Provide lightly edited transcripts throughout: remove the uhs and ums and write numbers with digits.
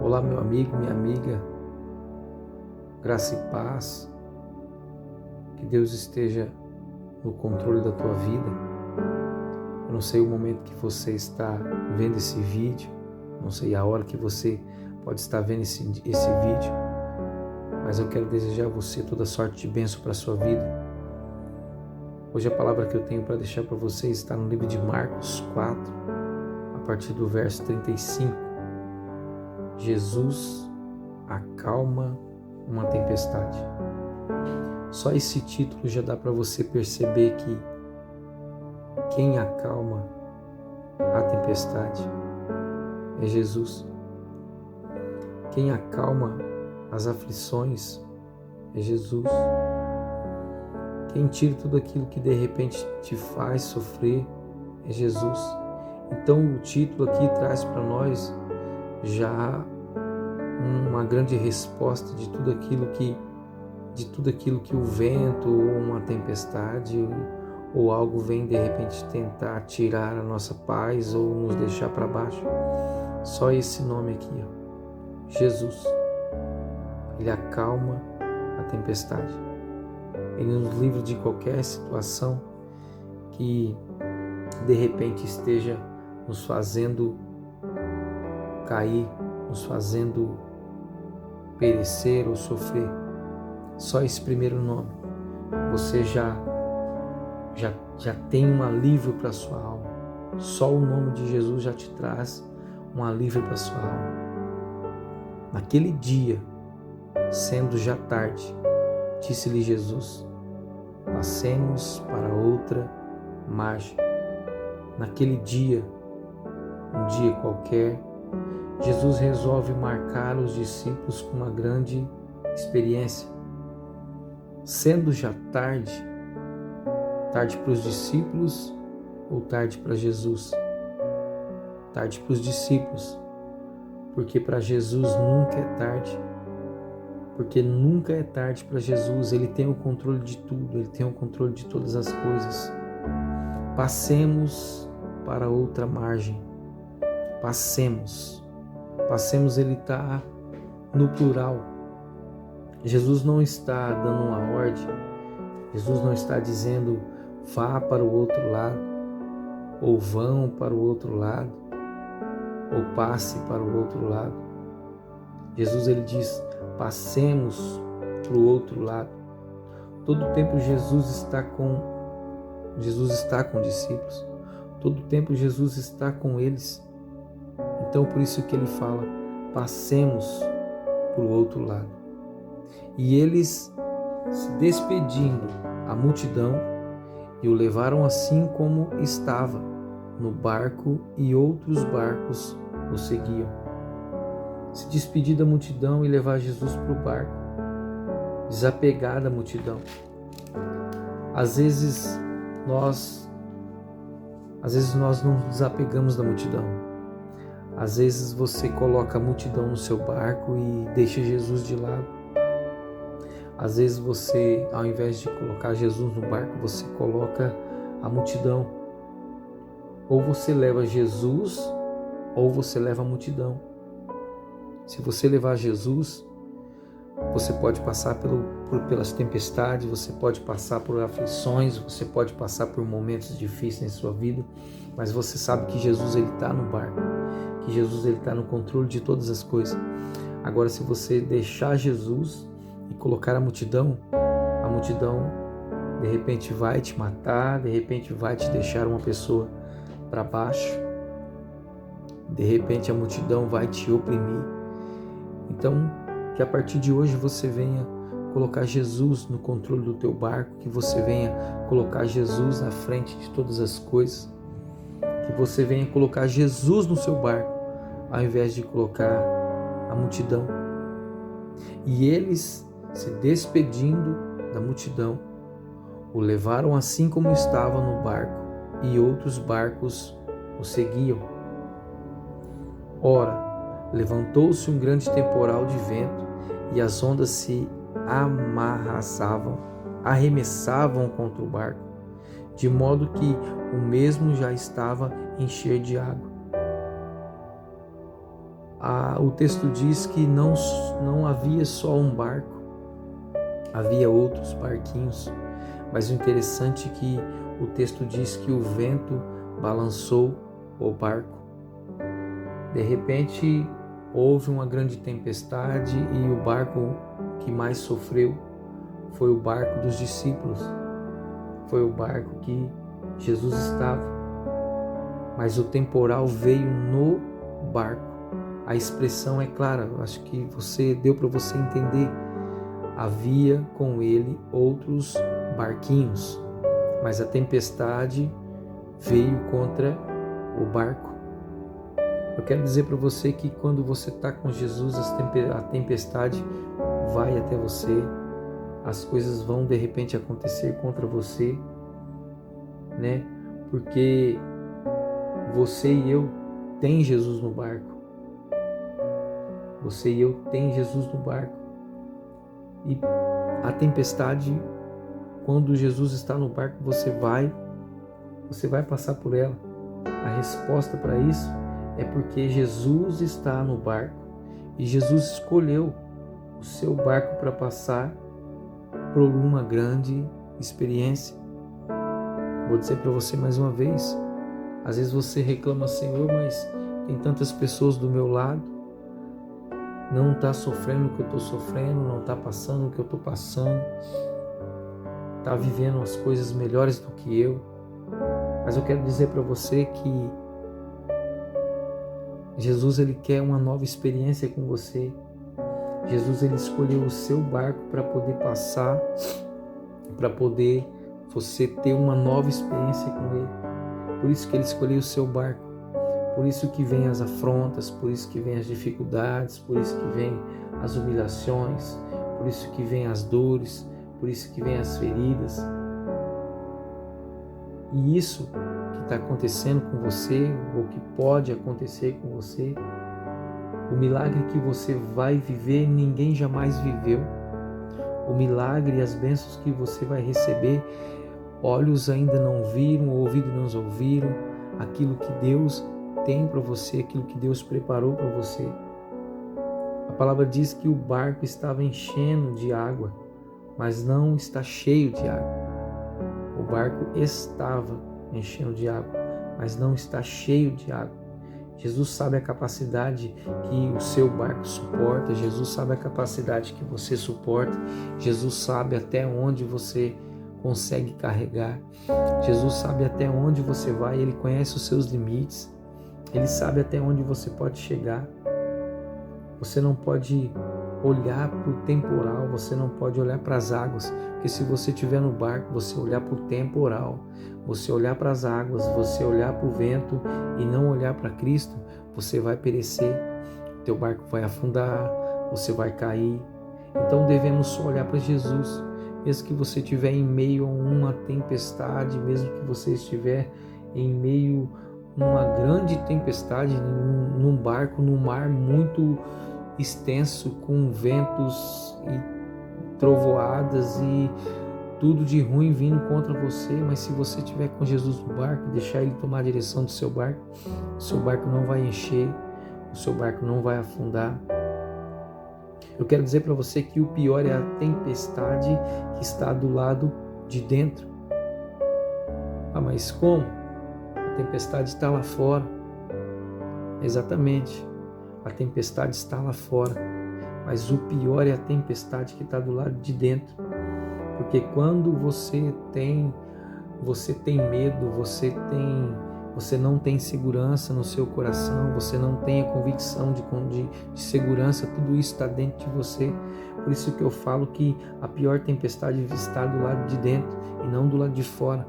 Olá, meu amigo, minha amiga, graça e paz, que Deus esteja no controle da tua vida. Eu não sei o momento que você está vendo esse vídeo, não sei a hora que você pode estar vendo esse vídeo, mas eu quero desejar a você toda sorte de bênção para a sua vida. Hoje a palavra que eu tenho para deixar para vocês está no livro de Marcos 4, a partir do verso 35. Jesus acalma uma tempestade. Só esse título já dá para você perceber que quem acalma a tempestade é Jesus. Quem acalma as aflições é Jesus. Quem tira tudo aquilo que de repente te faz sofrer é Jesus. Então o título aqui traz para nós já uma grande resposta de tudo aquilo que o vento ou uma tempestade ou algo vem de repente tentar tirar a nossa paz ou nos deixar para baixo. Só esse nome aqui, ó, Jesus. Ele acalma a tempestade. Ele nos livra de qualquer situação que de repente esteja nos fazendo cair, nos fazendo perecer ou sofrer. Só esse primeiro nome, você já tem um alívio para a sua alma. Só o nome de Jesus já te traz um alívio para a sua alma. Naquele dia, sendo já tarde, disse-lhe Jesus: passemos para outra margem. Naquele dia, um dia qualquer, Jesus resolve marcar os discípulos com uma grande experiência. Sendo já tarde para os discípulos ou tarde para Jesus? Tarde para os discípulos, porque para Jesus nunca é tarde, porque nunca é tarde para Jesus. Ele tem o controle de tudo, Ele tem o controle de todas as coisas. Passemos para outra margem. Passemos, Ele está no plural. Jesus não está dando uma ordem, Jesus não está dizendo vá para o outro lado, ou vão para o outro lado, ou passe para o outro lado. Jesus, ele diz, passemos para o outro lado. Todo o tempo Jesus está com discípulos, todo o tempo Jesus está com eles. Então por isso que ele fala, passemos para o outro lado. E eles, se despedindo a multidão, e o levaram assim como estava no barco, e outros barcos o seguiam. Se despedir da multidão e levar Jesus para o barco, desapegar da multidão. Às vezes nós não desapegamos da multidão. Às vezes você coloca a multidão no seu barco e deixa Jesus de lado. Às vezes você, ao invés de colocar Jesus no barco, você coloca a multidão. Ou você leva Jesus, ou você leva a multidão. Se você levar Jesus, você pode passar pelas tempestades, você pode passar por aflições, você pode passar por momentos difíceis em sua vida, mas você sabe que Jesus está no barco, que Jesus está no controle de todas as coisas. Agora, se você deixar Jesus e colocar a multidão de repente vai te matar, de repente vai te deixar uma pessoa para baixo, de repente a multidão vai te oprimir. Então, que a partir de hoje você venha colocar Jesus no controle do teu barco, que você venha colocar Jesus na frente de todas as coisas, que você venha colocar Jesus no seu barco, ao invés de colocar a multidão. E eles, se despedindo da multidão, o levaram assim como estava no barco, e outros barcos o seguiam. Ora, levantou-se um grande temporal de vento, e as ondas se arremessavam contra o barco, de modo que o mesmo já estava encher de água. O texto diz que não havia só um barco, havia outros barquinhos, mas o interessante é que o texto diz que o vento balançou o barco. De repente, houve uma grande tempestade e o barco que mais sofreu foi o barco dos discípulos. Foi o barco que Jesus estava. Mas o temporal veio no barco. A expressão é clara, acho que deu para você entender. Havia com ele outros barquinhos, mas a tempestade veio contra o barco. Eu quero dizer para você que quando você está com Jesus, a tempestade vai até você, as coisas vão de repente acontecer contra você, né? Porque você e eu tem Jesus no barco. Você e eu tem Jesus no barco. E a tempestade, quando Jesus está no barco, você vai passar por ela. A resposta para isso é porque Jesus está no barco e Jesus escolheu o seu barco para passar por uma grande experiência. Vou dizer para você mais uma vez, às vezes você reclama, Senhor, mas tem tantas pessoas do meu lado, não está sofrendo o que eu estou sofrendo, não está passando o que eu estou passando, está vivendo as coisas melhores do que eu. Mas eu quero dizer para você que Jesus, ele quer uma nova experiência com você. Jesus, ele escolheu o seu barco para poder passar, para poder você ter uma nova experiência com ele. Por isso que ele escolheu o seu barco. Por isso que vem as afrontas, por isso que vem as dificuldades, por isso que vem as humilhações, por isso que vem as dores, por isso que vem as feridas. E isso que está acontecendo com você, ou que pode acontecer com você, o milagre que você vai viver, ninguém jamais viveu. O milagre e as bênçãos que você vai receber, olhos ainda não viram, ouvidos não ouviram, aquilo que Deus tem para você, aquilo que Deus preparou para você. A palavra diz que o barco estava enchendo de água, mas não está cheio de água. O barco estava enchendo de água, mas não está cheio de água. Jesus sabe a capacidade que o seu barco suporta, Jesus sabe a capacidade que você suporta, Jesus sabe até onde você consegue carregar, Jesus sabe até onde você vai, Ele conhece os seus limites, Ele sabe até onde você pode chegar. Você não pode olhar para o temporal, você não pode olhar para as águas, porque se você estiver no barco, você olhar para o temporal, você olhar para as águas, você olhar para o vento e não olhar para Cristo, você vai perecer, teu barco vai afundar, você vai cair. Então devemos só olhar para Jesus, mesmo que você estiver em meio a uma tempestade, mesmo que você estiver em meio a uma grande tempestade, num barco, num mar muito extenso, com ventos e trovoadas e tudo de ruim vindo contra você, mas se você estiver com Jesus no barco e deixar Ele tomar a direção do seu barco, o seu barco não vai encher, o seu barco não vai afundar. Eu quero dizer para você que o pior é a tempestade que está do lado de dentro. Ah, mas como? A tempestade está lá fora. Exatamente. A tempestade está lá fora, mas o pior é a tempestade que está do lado de dentro, porque quando você tem medo, você não tem segurança no seu coração, você não tem a convicção de segurança, tudo isso está dentro de você. Por isso que eu falo que a pior tempestade está do lado de dentro e não do lado de fora,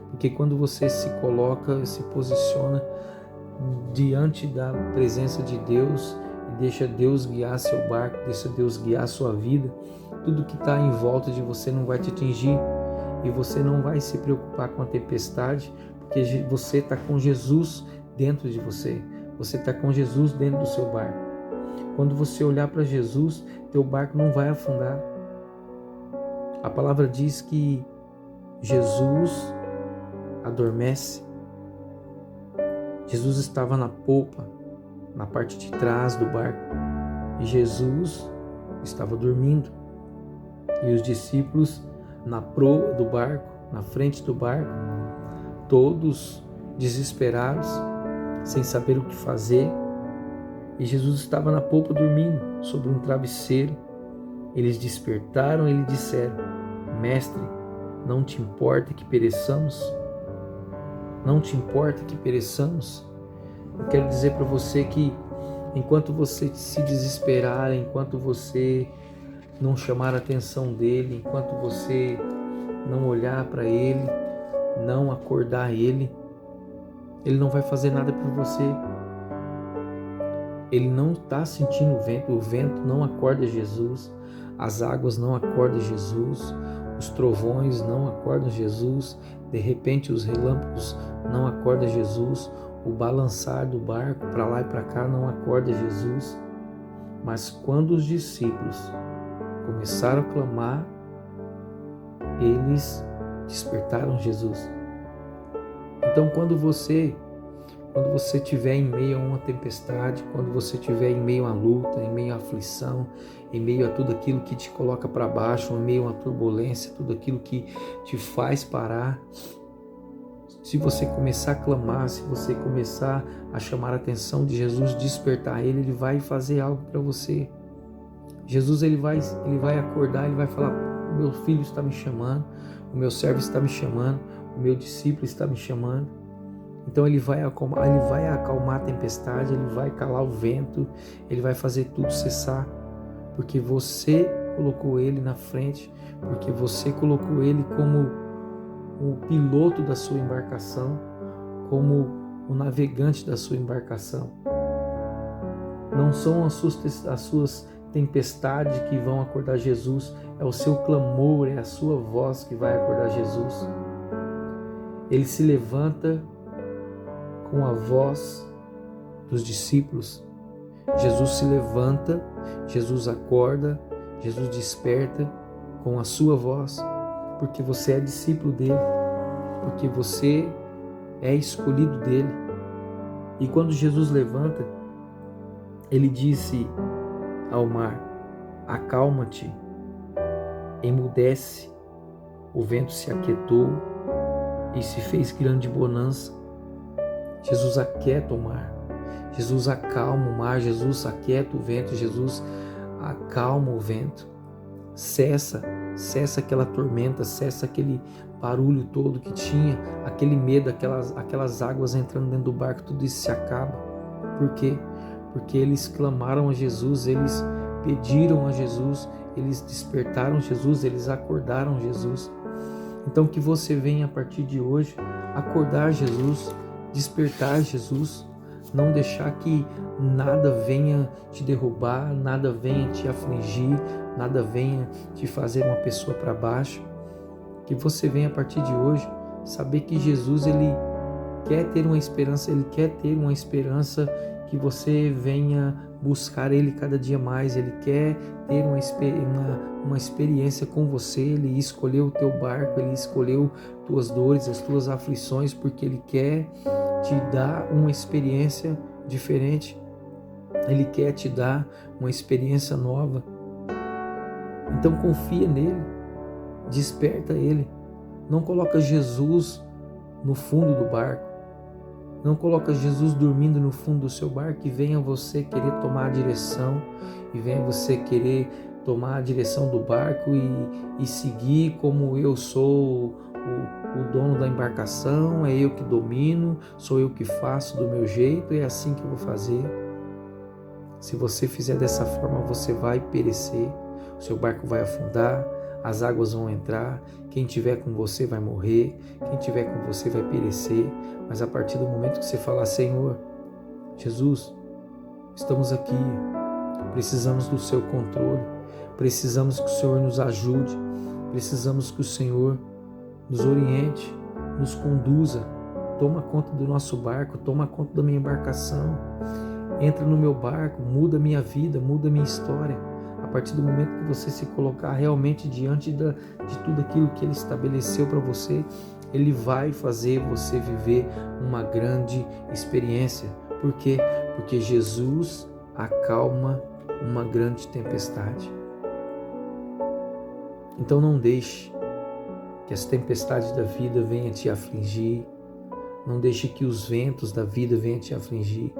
porque quando você se coloca, se posiciona diante da presença de Deus e deixa Deus guiar seu barco, deixa Deus guiar sua vida, tudo que está em volta de você não vai te atingir e você não vai se preocupar com a tempestade, porque você está com Jesus dentro de você, você está com Jesus dentro do seu barco. Quando você olhar para Jesus, teu barco não vai afundar. A palavra diz que Jesus adormece. Jesus estava na polpa na parte de trás do barco, e Jesus estava dormindo. E os discípulos na proa do barco, na frente do barco, todos desesperados, sem saber o que fazer. E Jesus estava na polpa dormindo, sobre um travesseiro. Eles despertaram e lhe disseram: Mestre, não te importa que pereçamos? Não te importa que pereçamos? Eu quero dizer para você que enquanto você se desesperar, enquanto você não chamar a atenção dele, enquanto você não olhar para ele, não acordar ele não vai fazer nada por você. Ele não está sentindo o vento não acorda Jesus, as águas não acordam Jesus, os trovões não acordam Jesus, de repente os relâmpagos não acordam Jesus, o balançar do barco para lá e para cá não acorda Jesus. Mas quando os discípulos começaram a clamar, eles despertaram Jesus. Então quando você estiver em meio a uma tempestade, quando você estiver em meio à luta, em meio à aflição, em meio a tudo aquilo que te coloca para baixo, em meio a uma turbulência, tudo aquilo que te faz parar, se você começar a clamar, se você começar a chamar a atenção de Jesus, despertar ele vai fazer algo para você. Jesus ele vai acordar, ele vai falar: meu filho está me chamando, o meu servo está me chamando, o meu discípulo está me chamando. Então ele vai acalmar a tempestade, ele vai calar o vento, ele vai fazer tudo cessar, porque você colocou ele na frente, porque você colocou ele como o piloto da sua embarcação, como o navegante da sua embarcação. Não são as suas tempestades que vão acordar Jesus, é o seu clamor, é a sua voz que vai acordar Jesus. Ele se levanta com a voz dos discípulos. Jesus se levanta, Jesus acorda, Jesus desperta com a sua voz, porque você é discípulo dele, porque você é escolhido dele. E quando Jesus levanta, ele disse ao mar: acalma-te, emudece. O vento se aquietou e se fez grande bonança. Jesus aquieta o mar, Jesus acalma o mar, Jesus aquieta o vento, Jesus acalma o vento. Cessa aquela tormenta, cessa aquele barulho todo que tinha, aquele medo, aquelas águas entrando dentro do barco, tudo isso se acaba. Por quê? Porque eles clamaram a Jesus, eles pediram a Jesus, eles despertaram Jesus, eles acordaram Jesus. Então que você venha a partir de hoje acordar Jesus, despertar Jesus, não deixar que nada venha te derrubar, nada venha te afligir, nada venha te fazer uma pessoa para baixo. Que você venha a partir de hoje saber que Jesus ele quer ter uma esperança, ele quer ter uma esperança, que você venha buscar ele cada dia mais, ele quer ter uma experiência com você, ele escolheu o teu barco, ele escolheu tuas dores, as tuas aflições, porque ele quer te dar uma experiência diferente, ele quer te dar uma experiência nova. Então confia nele, desperta ele, não coloca Jesus no fundo do barco, não coloca Jesus dormindo no fundo do seu barco e venha você querer tomar a direção, e venha você querer tomar a direção do barco e seguir como eu sou o dono da embarcação, é eu que domino, sou eu que faço do meu jeito, é assim que eu vou fazer. Se você fizer dessa forma, você vai perecer, o seu barco vai afundar, as águas vão entrar, quem tiver com você vai morrer, quem tiver com você vai perecer. Mas a partir do momento que você falar: Senhor, Jesus, estamos aqui, precisamos do seu controle, precisamos que o Senhor nos ajude, precisamos que o Senhor nos oriente, nos conduza, toma conta do nosso barco, toma conta da minha embarcação, entra no meu barco, muda minha vida, muda minha história. A partir do momento que você se colocar realmente diante de tudo aquilo que Ele estabeleceu para você, Ele vai fazer você viver uma grande experiência, Por quê? Porque Jesus acalma uma grande tempestade. Então não deixe que as tempestades da vida venham te afligir. Não deixe que os ventos da vida venham te afligir.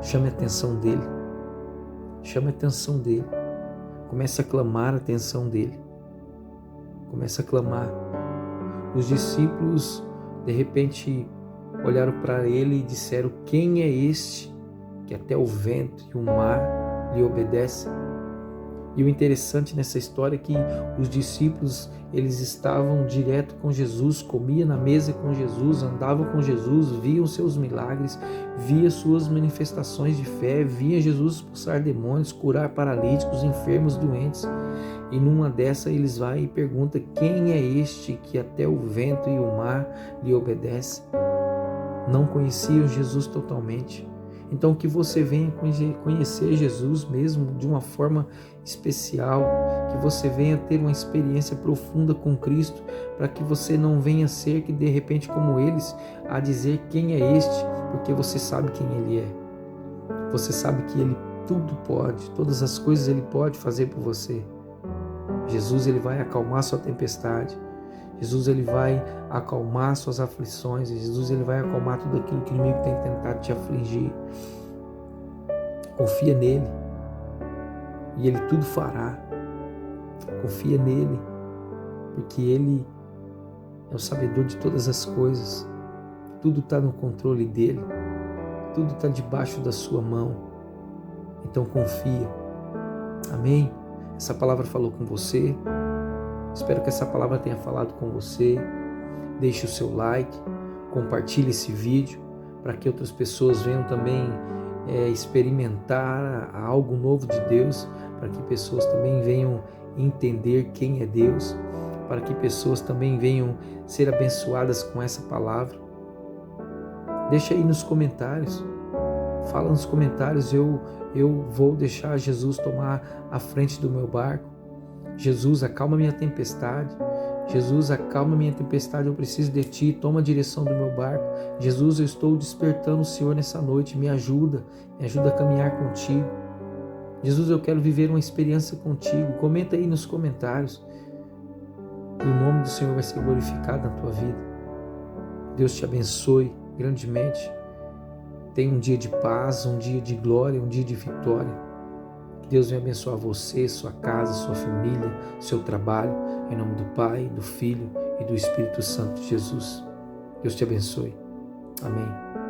Chame a atenção dele. Chame a atenção dele. Comece a clamar a atenção dele. Comece a clamar. Os discípulos, de repente, olharam para ele e disseram: quem é este que até o vento e o mar lhe obedecem? E o interessante nessa história é que os discípulos, eles estavam direto com Jesus, comiam na mesa com Jesus, andavam com Jesus, viam seus milagres, viam suas manifestações de fé, viam Jesus expulsar demônios, curar paralíticos, enfermos, doentes. E numa dessa eles vão e perguntam: quem é este que até o vento e o mar lhe obedece? Não conheciam Jesus totalmente. Então que você venha conhecer Jesus mesmo de uma forma especial, que você venha ter uma experiência profunda com Cristo, para que você não venha ser que de repente como eles, a dizer quem é este, porque você sabe quem ele é. Você sabe que ele tudo pode, todas as coisas ele pode fazer por você. Jesus, ele vai acalmar sua tempestade. Jesus, ele vai acalmar suas aflições. Jesus, ele vai acalmar tudo aquilo que o inimigo tem tentado te afligir. Confia nele e ele tudo fará. Confia nele, porque ele é o sabedor de todas as coisas. Tudo está no controle dele. Tudo está debaixo da sua mão. Então confia. Amém? Essa palavra falou com você. Espero que essa palavra tenha falado com você. Deixe o seu like, compartilhe esse vídeo para que outras pessoas venham também experimentar algo novo de Deus, para que pessoas também venham entender quem é Deus, para que pessoas também venham ser abençoadas com essa palavra. Deixa aí nos comentários. Fala nos comentários, eu vou deixar Jesus tomar a frente do meu barco. Jesus, acalma minha tempestade. Jesus, acalma minha tempestade, eu preciso de Ti, toma a direção do meu barco. Jesus, eu estou despertando o Senhor nessa noite, me ajuda a caminhar contigo. Jesus, eu quero viver uma experiência contigo. Comenta aí nos comentários. E o nome do Senhor vai ser glorificado na tua vida. Deus te abençoe grandemente. Tenha um dia de paz, um dia de glória, um dia de vitória. Que Deus venha abençoar você, sua casa, sua família, seu trabalho, em nome do Pai, do Filho e do Espírito Santo de Jesus. Deus te abençoe. Amém.